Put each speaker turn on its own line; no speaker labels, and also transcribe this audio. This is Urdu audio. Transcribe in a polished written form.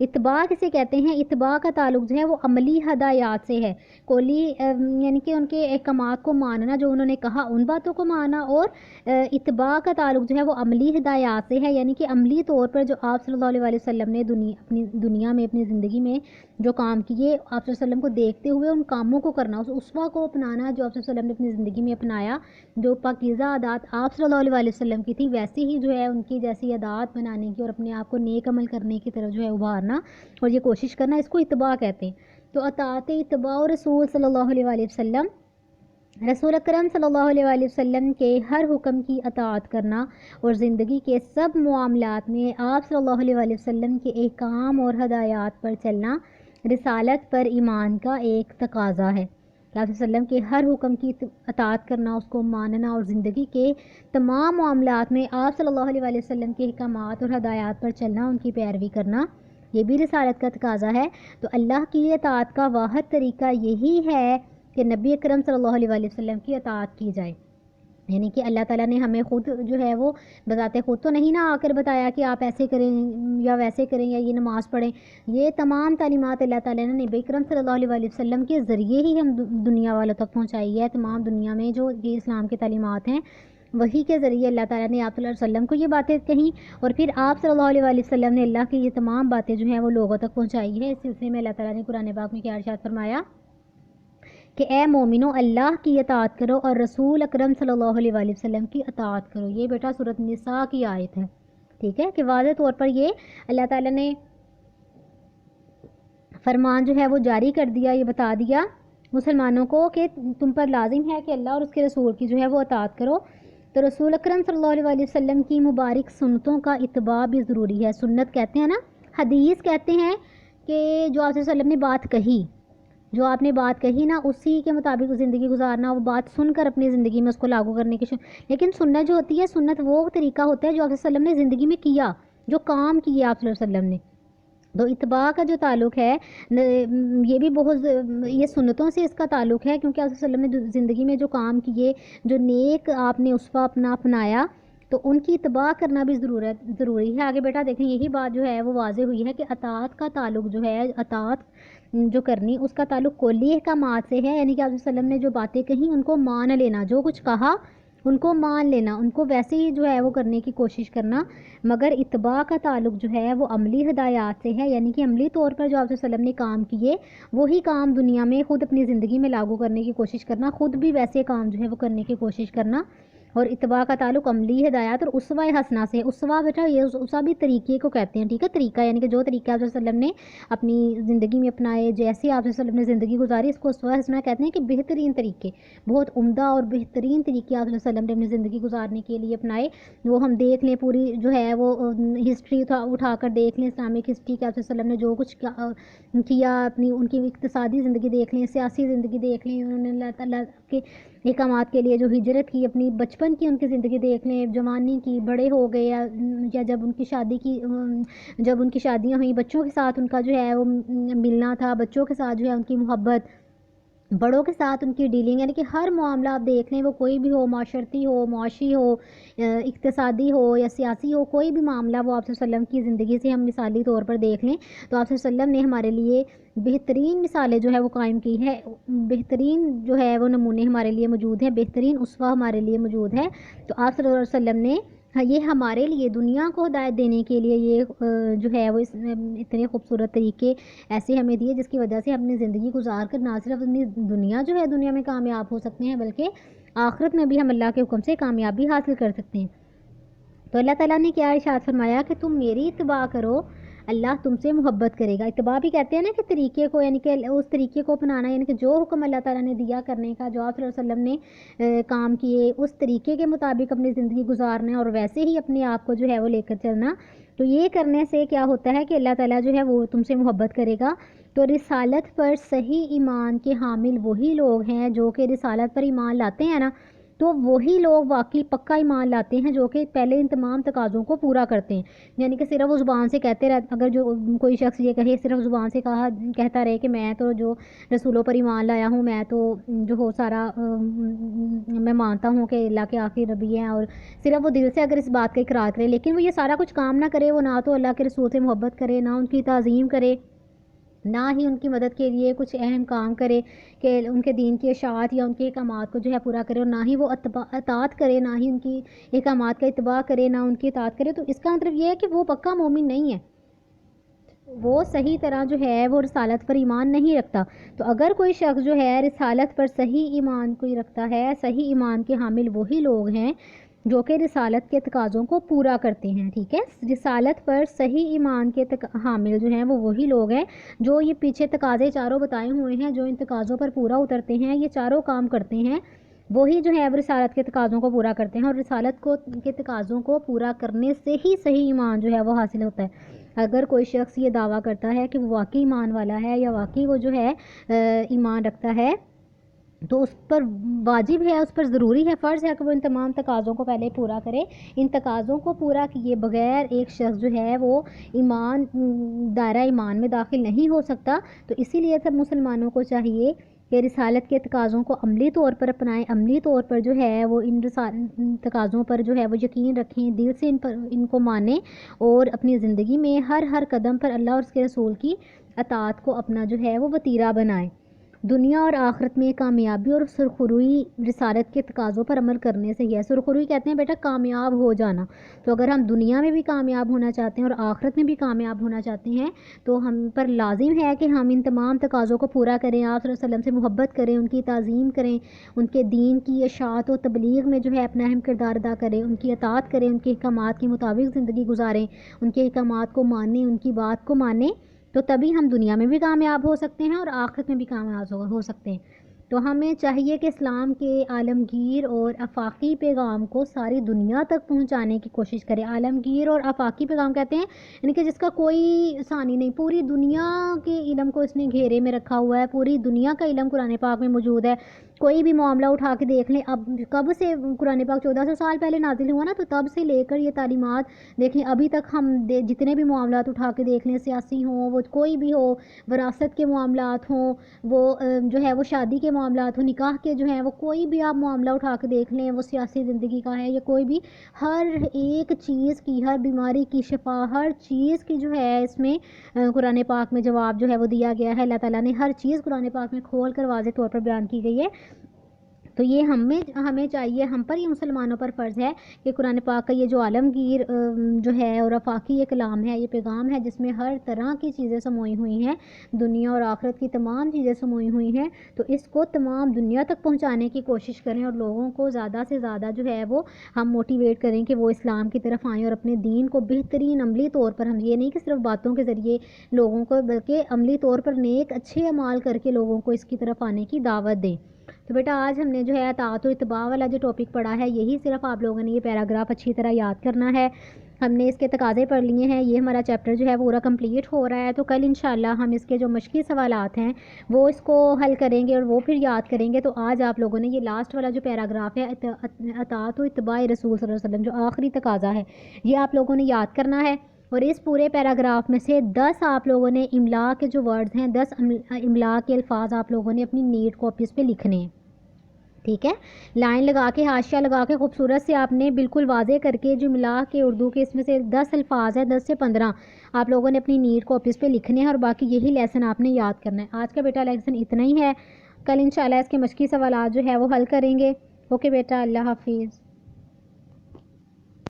اتباع کسے کہتے ہیں؟ اتباع کا تعلق جو ہے وہ عملی ہدایات سے ہے، قولی یعنی کہ ان کے احکامات کو ماننا، جو انہوں نے کہا ان باتوں کو ماننا، اور اتباع کا تعلق جو ہے وہ عملی ہدایات سے ہے، یعنی کہ عملی طور پر جو آپ صلی اللہ علیہ وسلم نے اپنی دنیا میں، اپنی زندگی میں جو کام کیے، آپ صلی اللہ علیہ وسلم کو دیکھتے ہوئے ان کاموں کو کرنا، اس اسوہ کو اپنانا جو آپ صلی اللہ علیہ وسلم نے اپنی زندگی میں اپنایا، جو پاکیزہ عادات آپ صلی اللہ علیہ وسلم کی تھی، ویسے ہی جو ہے ان کی جیسی عادات بنانے کی اور اپنے آپ کو نیک عمل کرنے کی طرف جو ہے ابھارنا اور یہ کوشش کرنا، اس کو اتباع کہتے ہیں۔ تو اطاعت اتباع رسول صلی اللہ علیہ وسلم، رسول اکرم صلی اللہ علیہ وسلم کے ہر حکم کی اطاعت کرنا اور زندگی کے سب معاملات میں آپ صلی اللہ علیہ وسلم کے احکام اور ہدایات پر چلنا رسالت پر ایمان کا ایک تقاضا ہے۔ کہ آپ صلی اللہ علیہ وسلم کے ہر حکم کی اطاعت کرنا، اس کو ماننا اور زندگی کے تمام معاملات میں آپ صلی اللہ علیہ وسلم کے احکامات اور ہدایات پر چلنا، ان کی پیروی کرنا، یہ بھی رسالت کا تقاضا ہے۔ تو اللہ کی اطاعت کا واحد طریقہ یہی ہے کہ نبی اکرم صلی اللہ علیہ وسلم کی اطاعت کی جائے، یعنی کہ اللہ تعالیٰ نے ہمیں خود جو ہے وہ بذات خود تو نہیں نہ آ کر بتایا کہ آپ ایسے کریں یا ویسے کریں یا یہ نماز پڑھیں، یہ تمام تعلیمات اللہ تعالیٰ نے نبی اکرم صلی اللہ علیہ وسلم کے ذریعے ہی ہم دنیا والوں تک پہنچائی ہے۔ تمام دنیا میں جو یہ اسلام کی تعلیمات ہیں، وہی کے ذریعے اللہ تعالیٰ نے آپ صلی اللہ علیہ وسلم کو یہ باتیں کہیں، اور پھر آپ صلی اللہ علیہ وسلم نے اللہ کی یہ تمام باتیں جو ہیں وہ لوگوں تک پہنچائی ہے۔ اس سلسلے میں اللہ تعالیٰ نے قرآن پاک میں کیا ارشاد فرمایا کہ اے مومنو، اللہ کی اطاعت کرو اور رسول اکرم صلی اللہ علیہ وسلم کی اطاعت کرو۔ یہ بیٹا سورۃ النساء کی آیت ہے، ٹھیک ہے، کہ واضح طور پر یہ اللہ تعالیٰ نے فرمان جو ہے وہ جاری کر دیا، یہ بتا دیا مسلمانوں کو کہ تم پر لازم ہے کہ اللہ اور اس کے رسول کی جو ہے وہ اطاعت کرو۔ تو رسول اکرم صلی اللہ علیہ وسلم کی مبارک سنتوں کا اتباع بھی ضروری ہے۔ سنت کہتے ہیں نا، حدیث کہتے ہیں کہ جو آپ صلی اللہ علیہ وسلم نے بات کہی، جو آپ نے بات کہی نا، اسی کے مطابق زندگی گزارنا، وہ بات سن کر اپنی زندگی میں اس کو لاگو کرنے کی لیکن سنت جو ہوتی ہے، سنت وہ طریقہ ہوتا ہے جو آپ صلی اللہ علیہ وسلم نے زندگی میں کیا، جو کام کیے آپ صلی اللہ علیہ وسلم نے۔ تو اتباع کا جو تعلق ہے یہ بھی بہت، یہ سنتوں سے اس کا تعلق ہے، کیونکہ آپ صلی اللہ علیہ وسلم نے زندگی میں جو کام کیے، جو نیک آپ نے اسوہ اپنایا، تو ان کی اتباع کرنا بھی ضروری ہے۔ آگے بیٹا دیکھیں، یہی بات جو ہے وہ واضح ہوئی ہے کہ اطاعت کا تعلق جو ہے، اطاعت جو کرنی، اس کا تعلق کلی احکامات سے ہے، یعنی کہ آپ صلی اللہ علیہ وسلم نے جو باتیں کہیں ان کو مان لینا، جو کچھ کہا ان کو مان لینا، ان کو ویسے ہی جو ہے وہ کرنے کی کوشش کرنا۔ مگر اتباع کا تعلق جو ہے وہ عملی ہدایات سے ہے، یعنی کہ عملی طور پر جو آپ صلی اللہ علیہ وسلم نے کام کیے، وہی کام دنیا میں خود اپنی زندگی میں لاگو کرنے کی کوشش کرنا، خود بھی ویسے کام جو ہے وہ کرنے کی کوشش کرنا۔ اور اتباع کا تعلق عملی ہدایات اور اسوہ حسنہ سے۔ اسوہ بیٹا یہ اسوہ بھی طریقے کو کہتے ہیں، ٹھیک ہے، طریقہ یعنی کہ جو طریقہ آپ صلی اللہ علیہ وسلم نے اپنی زندگی میں اپنائے، جیسے آپ صلی اللہ علیہ وسلم نے زندگی گزاری، اس کو اسوہ حسنہ کہتے ہیں کہ بہترین طریقے، بہت عمدہ اور بہترین طریقے آپ صلی اللہ علیہ وسلم نے اپنی زندگی گزارنے کے لیے اپنائے۔ وہ ہم دیکھ لیں، پوری جو ہے وہ ہسٹری اٹھا کر دیکھ لیں، اسلامک ہسٹری کہ آپ صلی اللہ علیہ وسلم نے جو کچھ کیا، اپنی ان کی اقتصادی زندگی دیکھ لیں، سیاسی زندگی دیکھ لیں، انہوں نے اللہ تعالیٰ کے احکامات کے لیے جو ہجرت کی، اپنی بچپن کی ان کی زندگی دیکھ لیں، جوانی کی، بڑے ہو گئے یا جب ان کی شادی کی، جب ان کی شادیاں ہوئیں، بچوں کے ساتھ ان کا جو ہے وہ ملنا تھا، بچوں کے ساتھ جو ہے ان کی محبت، بڑوں کے ساتھ ان کی ڈیلنگ، یعنی کہ ہر معاملہ آپ دیکھ لیں، وہ کوئی بھی ہو، معاشرتی ہو، معاشی ہو، اقتصادی ہو یا سیاسی ہو، کوئی بھی معاملہ وہ آپ صلی اللہ علیہ وسلم کی زندگی سے ہم مثالی طور پر دیکھ لیں تو آپ صلی اللہ علیہ وسلم نے ہمارے لیے بہترین مثالیں جو ہے وہ قائم کی ہے، بہترین جو ہے وہ نمونے ہمارے لیے موجود ہیں، بہترین اسوہ ہمارے لیے موجود ہے۔ تو آپ صلی اللہ علیہ وسلم نے یہ ہمارے لیے دنیا کو ہدایت دینے کے لیے یہ جو ہے وہ اتنے خوبصورت طریقے ایسے ہمیں دیے، جس کی وجہ سے ہم اپنی زندگی گزار کر نہ صرف اپنی دنیا جو ہے دنیا میں کامیاب ہو سکتے ہیں، بلکہ آخرت میں بھی ہم اللہ کے حکم سے کامیابی حاصل کر سکتے ہیں۔ تو اللہ تعالیٰ نے کیا ارشاد فرمایا کہ تم میری اتباع کرو، اللہ تم سے محبت کرے گا۔ اتباع بھی کہتے ہیں نا کہ طریقے کو، یعنی کہ اس طریقے کو اپنانا، یعنی کہ جو حکم اللہ تعالیٰ نے دیا کرنے کا، جو آپ صلی اللہ علیہ وسلم نے کام کیے، اس طریقے کے مطابق اپنی زندگی گزارنا اور ویسے ہی اپنے آپ کو جو ہے وہ لے کر چلنا۔ تو یہ کرنے سے کیا ہوتا ہے کہ اللہ تعالیٰ جو ہے وہ تم سے محبت کرے گا۔ تو رسالت پر صحیح ایمان کے حامل وہی لوگ ہیں جو کہ رسالت پر ایمان لاتے ہیں نا، تو وہی لوگ واقعی پکا ایمان لاتے ہیں جو کہ پہلے ان تمام تقاضوں کو پورا کرتے ہیں. یعنی کہ صرف وہ زبان سے کہتے رہتے، اگر جو کوئی شخص یہ کہے صرف زبان سے کہتا رہے کہ میں تو جو رسولوں پر ایمان لایا ہوں، میں تو جو ہو سارا میں مانتا ہوں کہ اللہ کے آخری نبی ہیں، اور صرف وہ دل سے اگر اس بات کا اقرار کرے لیکن وہ یہ سارا کچھ کام نہ کرے، وہ نہ تو اللہ کے رسول سے محبت کرے، نہ ان کی تعظیم کرے، نہ ہی ان کی مدد کے لیے کچھ اہم کام کرے کہ ان کے دین کی اشاعت یا ان کے احکامات کو جو ہے پورا کرے، اور نہ ہی وہ اطاعت کرے، نہ ہی ان کی احکامات کا اتباع کرے، نہ ان کی اطاعت کرے، تو اس کا مطلب یہ ہے کہ وہ پکا مومن نہیں ہے، وہ صحیح طرح جو ہے وہ رسالت پر ایمان نہیں رکھتا. تو اگر کوئی شخص جو ہے رسالت پر صحیح ایمان کوئی رکھتا ہے، صحیح ایمان کے حامل وہی لوگ ہیں جو کہ رسالت کے تقاضوں کو پورا کرتے ہیں. ٹھیک ہے، رسالت پر صحیح ایمان کے حامل جو ہیں وہ وہی لوگ ہیں جو یہ پیچھے تقاضے چاروں بتائے ہوئے ہیں، جو ان تقاضوں پر پورا اترتے ہیں، یہ چاروں کام کرتے ہیں، وہی جو ہے وہ رسالت کے تقاضوں کو پورا کرتے ہیں. اور رسالت کے تقاضوں کو پورا کرنے سے ہی صحیح ایمان جو ہے وہ حاصل ہوتا ہے. اگر کوئی شخص یہ دعویٰ کرتا ہے کہ وہ واقعی ایمان والا ہے یا واقعی وہ جو ہے ایمان رکھتا ہے، تو اس پر واجب ہے، اس پر ضروری ہے، فرض ہے کہ وہ ان تمام تقاضوں کو پہلے پورا کرے. ان تقاضوں کو پورا کیے بغیر ایک شخص جو ہے وہ دائرہ ایمان میں داخل نہیں ہو سکتا. تو اسی لیے سب مسلمانوں کو چاہیے کہ رسالت کے تقاضوں کو عملی طور پر اپنائیں، عملی طور پر جو ہے وہ ان تقاضوں پر جو ہے وہ یقین رکھیں، دل سے ان کو مانیں، اور اپنی زندگی میں ہر قدم پر اللہ اور اس کے رسول کی اطاعت کو اپنا جو ہے وہ وتیرہ بنائیں. دنیا اور آخرت میں کامیابی اور سرخروئی رسالت کے تقاضوں پر عمل کرنے سے ہی ہے. سرخروئی کہتے ہیں بیٹا کامیاب ہو جانا. تو اگر ہم دنیا میں بھی کامیاب ہونا چاہتے ہیں اور آخرت میں بھی کامیاب ہونا چاہتے ہیں تو ہم پر لازم ہے کہ ہم ان تمام تقاضوں کو پورا کریں، آپ صلی اللہ علیہ وسلم سے محبت کریں، ان کی تعظیم کریں، ان کے دین کی اشاعت و تبلیغ میں جو ہے اپنا اہم کردار ادا کریں، ان کی اطاعت کریں، ان کے احکامات کے مطابق زندگی گزاریں، ان کے احکامات کو مانیں، ان کی بات کو مانیں. تو تبھی ہم دنیا میں بھی کامیاب ہو سکتے ہیں اور آخرت میں بھی کامیاب ہو سکتے ہیں. تو ہمیں چاہیے کہ اسلام کے عالمگیر اور آفاقی پیغام کو ساری دنیا تک پہنچانے کی کوشش کریں. عالمگیر اور آفاقی پیغام کہتے ہیں یعنی کہ جس کا کوئی ثانی نہیں، پوری دنیا کے علم کو اس نے گھیرے میں رکھا ہوا ہے، پوری دنیا کا علم قرآن پاک میں موجود ہے. کوئی بھی معاملہ اٹھا کے دیکھ لیں، اب کب سے قرآن پاک 1400 سال پہلے نازل ہوا نا، تو تب سے لے کر یہ تعلیمات دیکھیں ابھی تک ہم جتنے بھی معاملات اٹھا کے دیکھ لیں، سیاسی ہوں، وہ کوئی بھی ہو، وراثت کے معاملات ہوں، وہ جو ہے وہ شادی کے معاملات ہوں، نکاح کے جو ہیں وہ کوئی بھی آپ معاملہ اٹھا کے دیکھ لیں، وہ سیاسی زندگی کا ہے یا کوئی بھی، ہر ایک چیز کی، ہر بیماری کی شفا، ہر چیز کی جو ہے اس میں قرآن پاک میں جواب جو ہے وہ دیا گیا ہے. اللہ تعالیٰ نے ہر چیز قرآن پاک میں کھول کر واضح طور پر بیان کی گئی ہے. تو یہ ہمیں چاہیے، ہم پر، یہ مسلمانوں پر فرض ہے کہ قرآن پاک کا یہ جو عالمگیر جو ہے اور آفاقی یہ کلام ہے، یہ پیغام ہے جس میں ہر طرح کی چیزیں سموئی ہوئی ہیں، دنیا اور آخرت کی تمام چیزیں سموئی ہوئی ہیں، تو اس کو تمام دنیا تک پہنچانے کی کوشش کریں اور لوگوں کو زیادہ سے زیادہ جو ہے وہ ہم موٹیویٹ کریں کہ وہ اسلام کی طرف آئیں اور اپنے دین کو بہترین عملی طور پر، ہم یہ نہیں کہ صرف باتوں کے ذریعے لوگوں کو، بلکہ عملی طور پر نیک اچھے اعمال کر کے لوگوں کو اس کی طرف آنے کی دعوت دیں. تو بیٹا آج ہم نے جو ہے اطاعت و اتباع والا جو ٹاپک پڑھا ہے، یہی صرف آپ لوگوں نے یہ پیراگراف اچھی طرح یاد کرنا ہے. ہم نے اس کے تقاضے پڑھ لیے ہیں، یہ ہمارا چیپٹر جو ہے پورا کمپلیٹ ہو رہا ہے. تو کل انشاءاللہ ہم اس کے جو مشقی سوالات ہیں وہ اس کو حل کریں گے اور وہ پھر یاد کریں گے. تو آج آپ لوگوں نے یہ لاسٹ والا جو پیراگراف ہے اطاعت و اتباع رسول صلی اللہ علیہ وسلم، جو آخری تقاضا ہے، یہ آپ لوگوں نے یاد کرنا ہے. اور اس پورے پیراگراف میں سے 10 آپ لوگوں نے املا کے جو ورڈز ہیں، 10 املا کے الفاظ آپ لوگوں نے اپنی نیٹ کاپیز پہ لکھنے ہیں. ٹھیک ہے، لائن لگا کے، حاشیہ لگا کے خوبصورت سے آپ نے بالکل واضح کر کے جو ملا کے اردو کے اس میں سے 10 الفاظ ہے، 10 سے 15 آپ لوگوں نے اپنی نیٹ کاپیز پہ لکھنے ہیں اور باقی یہی لیسن آپ نے یاد کرنا ہے. آج کا بیٹا لیسن اتنا ہی ہے. کل انشاءاللہ اس کے مشقی سوالات جو ہے وہ حل کریں گے. اوکے بیٹا، اللہ حافظ.